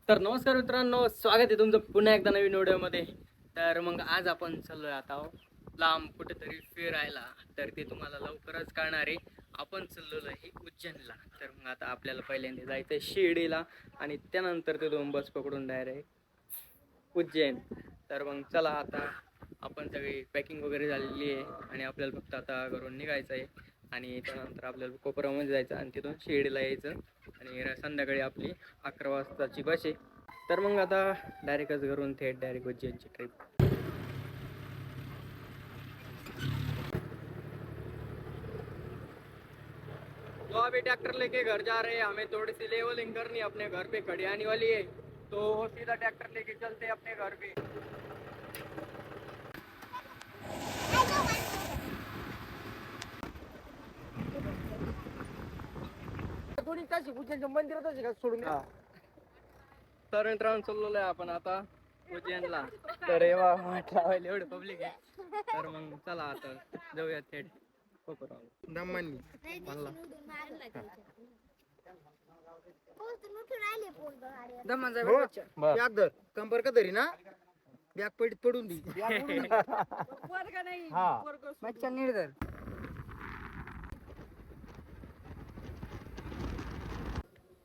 तर नमस्कार मित्रांनो, स्वागत आहे तुमचं पुन्हा एकदा नवीन व्हिडिओमध्ये. तर मग आज आपण चाललोय आता लांब कुठेतरी फिरायला. तर ते तुम्हाला लवकरच कळणार आहे. आपण चाललेलो आहे उज्जैनला. तर मग आता आपल्याला पहिल्यांदा जायचं आहे शिर्डीला आणि त्यानंतर ते 2 बस पकडून डायरेक्ट उज्जैन. तर मग चला, आता आपण सगळी पॅकिंग वगैरे झालेली आहे आणि आपल्याला फक्त आता घरून निघायचं आहे आणि त्यानंतर आपल्याला कोपरामध्ये जायचं आणि तिथून शिर्डीला यायचं आणि संध्याकाळी आपली 11 वाजताची बस आहे. तर मग आता डायरेक्टच घरून थेट डायरेक्ट उज्जैनची ट्रिप. तो अभी ट्रैक्टर लेके घर जा रहे हैं, हमें थोड़ी सी लेवलिंग करनी है अपने घर पे, खड़ी आने वाली है तो सीधा ट्रैक्टर लेके चलते हैं अपने घर पे. तर मित्रांनो चाललेलो आहे आपण आता उज्जैनला. तर एव्हा वाट लावायला एवढं पब्लिक आहे. तर मग चला आता जाऊया थेट कोपरावर. दमानी बरं. कंबर धरी ना बॅग पडीत पडून दी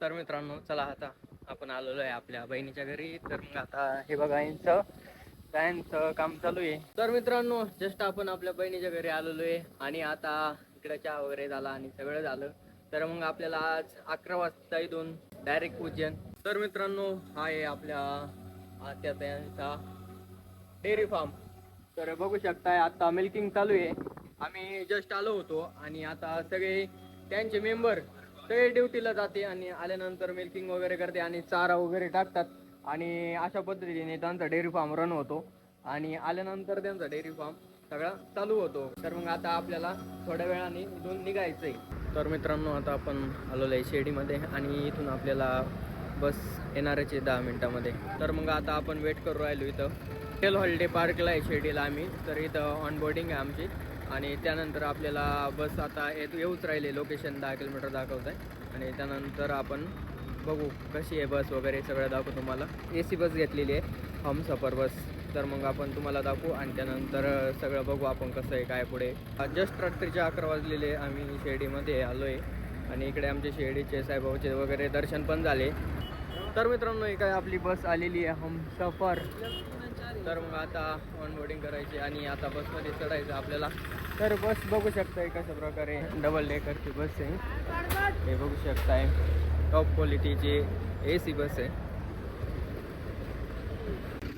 तर मित्रांनो चला, आता आपण आलेलो आहे आपल्या बहिणीच्या घरी. तर मग आता हे बघा यांचं काम चालू आहे. तर मित्रांनो जस्ट आपण आपल्या बहिणीच्या घरी आलेलो आहे आणि आता इकडे चहा वगैरे झाला आणि सगळं झालं. तर मग आपल्याला आज 11 वाजता इथून डायरेक्ट उज्जैन. तर मित्रांनो हा आहे आपल्या आत्याचा डेअरी फार्म. तर बघू शकताय आता मिल्किंग चालू आहे. आम्ही जस्ट आलो होतो आणि आता सगळे त्यांचे मेंबर सगळे ड्युटीला जाते आणि आल्यानंतर मिल्किंग वगैरे करते आणि चारा वगैरे टाकतात आणि अशा पद्धतीने त्यांचा डेअरी फार्म रन होतो आणि आल्यानंतर त्यांचा डेअरी फार्म सगळा चालू होतो. तर मग आता आपल्याला थोड्या वेळाने इथून निघायचं आहे. तर मित्रांनो आता आपण आलेलो आहे शिर्डीमध्ये आणि इथून आपल्याला बस येणारच आहे 10 मिनिटामध्ये. तर मग आता आपण वेट करू राहिलो इथं हॉटेल हॉलिडे पार्कला आहे शिर्डीला आम्ही. तर इथं ऑन बोर्डिंग आहे आमची आणि त्यानंतर आपल्याला बस आता येऊच राहिले. लोकेशन 10 किलोमीटर दाखवत आहे आणि त्यानंतर आपण बघू कशी आहे बस वगैरे सगळं दाखवू तुम्हाला. AC बस घेतलेली आहे, हमसफर बस. तर मग आपण तुम्हाला दाखवू आणि त्यानंतर सगळं बघू आपण कसं आहे काय पुढे. जस्ट रात्रीचे 11 वाजलेले आम्ही शिर्डीमध्ये आलो आहे आणि इकडे आमचे शिर्डीचे साईबाबाचे वगैरे दर्शन पण झाले. तर मित्रांनो ही काय आपली बस आलेली आहे हमसफर. तर मग आता ऑन बोर्डिंग करायची आणि आता बसमध्ये चढायचं आपल्याला. तर बस बघू शकताय कशा प्रकारे डबल डेकरची बस आहे. हे बघू शकताय टॉप क्वालिटीची AC बस आहे.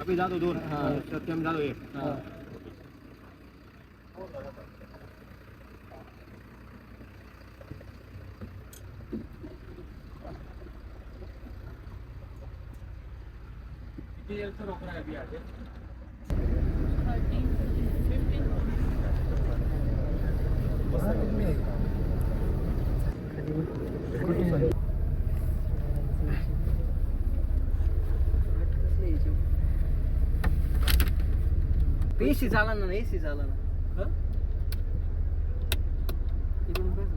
अभी जातो दूर हाँ. सत्यम जातो एक रोक रहा है अभी आगे. AC झाला ना, AC झाला ना. इथून बस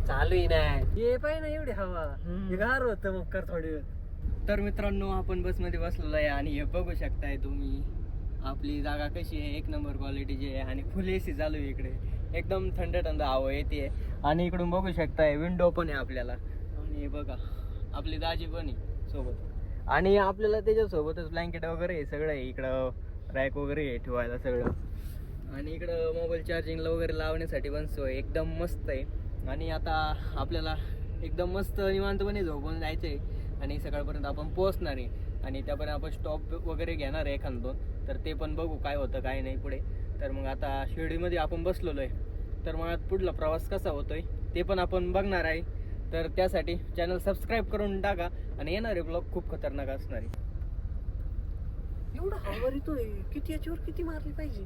चालू आहे ना ये पाहिजे ना एवढी हवा गार होतं मग कर थोडी वेळ. तर मित्रांनो आपण बसमध्ये बसलेलो आहे आणि हे बघू शकताय तुम्ही आपली जागा कशी आहे, 1 नंबर क्वालिटीची आहे आणि फुल AC चालू आहे. इकडे एकदम थंड थंड हवा येते आणि इकडून बघू शकताय विंडो पण आहे आपल्याला आणि बघा आपली दाजी पण आहे सोबत आणि आपल्याला त्याच्यासोबतच ब्लँकेट वगैरे आहे सगळं आहे. इकडं रॅक वगैरे आहे ठेवायला सगळं आणि इकडं मोबाईल चार्जिंगला वगैरे लावण्यासाठी पण सोय एकदम मस्त आहे. आणि आता आपल्याला एकदम मस्त निवांतपणे झोपून जायचं आहे आणि सकाळपर्यंत आपण पोहोचणार आहे आणि त्यापर्यंत आपण स्टॉप वगैरे घेणार आहे एखाद 2. तर ते पण बघू काय होतं काय नाही पुढे. तर मग आता शिर्डीमध्ये आपण बसलेलो आहे तर मग पुढला प्रवास कसा होतोय ते पण आपण बघणार आहे. तर त्यासाठी चॅनल सबस्क्राईब करून टाका आणि येणारे ब्लॉग खूप खतरनाक असणार आहे. एवढा हवा येतोय किती याच्यावर किती मारली पाहिजे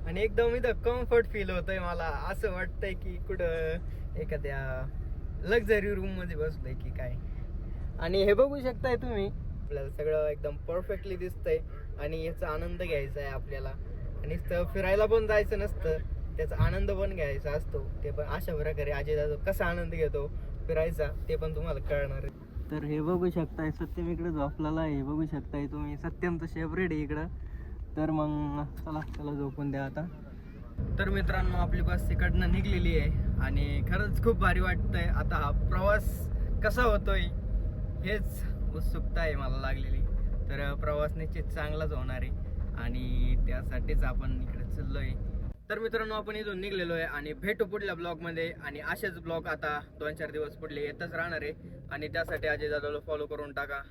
आणि एकदम इथं कम्फर्ट फील होतंय मला. असं वाटतंय की कुठं एखाद्या लक्झरी रूम मध्ये बसलोय की काय. आणि हे बघू शकताय तुम्ही आपल्याला सगळं एकदम परफेक्टली दिसतंय आणि याचा आनंद घ्यायचा आहे आपल्याला. आणि फिरायला पण जायचं नसतं, त्याचा आनंद पण घ्यायचा असतो. ते पण अशा प्रकारे अजय दादा कसा आनंद घेतो फिरायचा ते पण तुम्हाला कळणार आहे. तर हे बघू शकताय सत्यम इकडे झोपलेला आहे, बघू शकताय तुम्ही. सत्यमचं शेपरेट आहे इकडं. तर मग चला त्याला झोपून द्या आता. तर मित्रांनो आपली बस तिकडनं निघलेली आहे आणि खरंच खूप भारी वाटतंय. आता हा प्रवास कसा होतोय हेच उत्सुकता आहे मला लागलेली. तर प्रवास निश्चित चांगलाच होणार आहे आणि त्यासाठीच आपण इकडे चाललोय. तर मित्रांनो आपण इथून निघलेलो आहे आणि भेटू पुढल्या ब्लॉगमध्ये. आणि असेच ब्लॉग आता 2-4 दिवस पुढले येतच राहणार आहे आणि त्यासाठी अजय दादाला फॉलो करून टाका.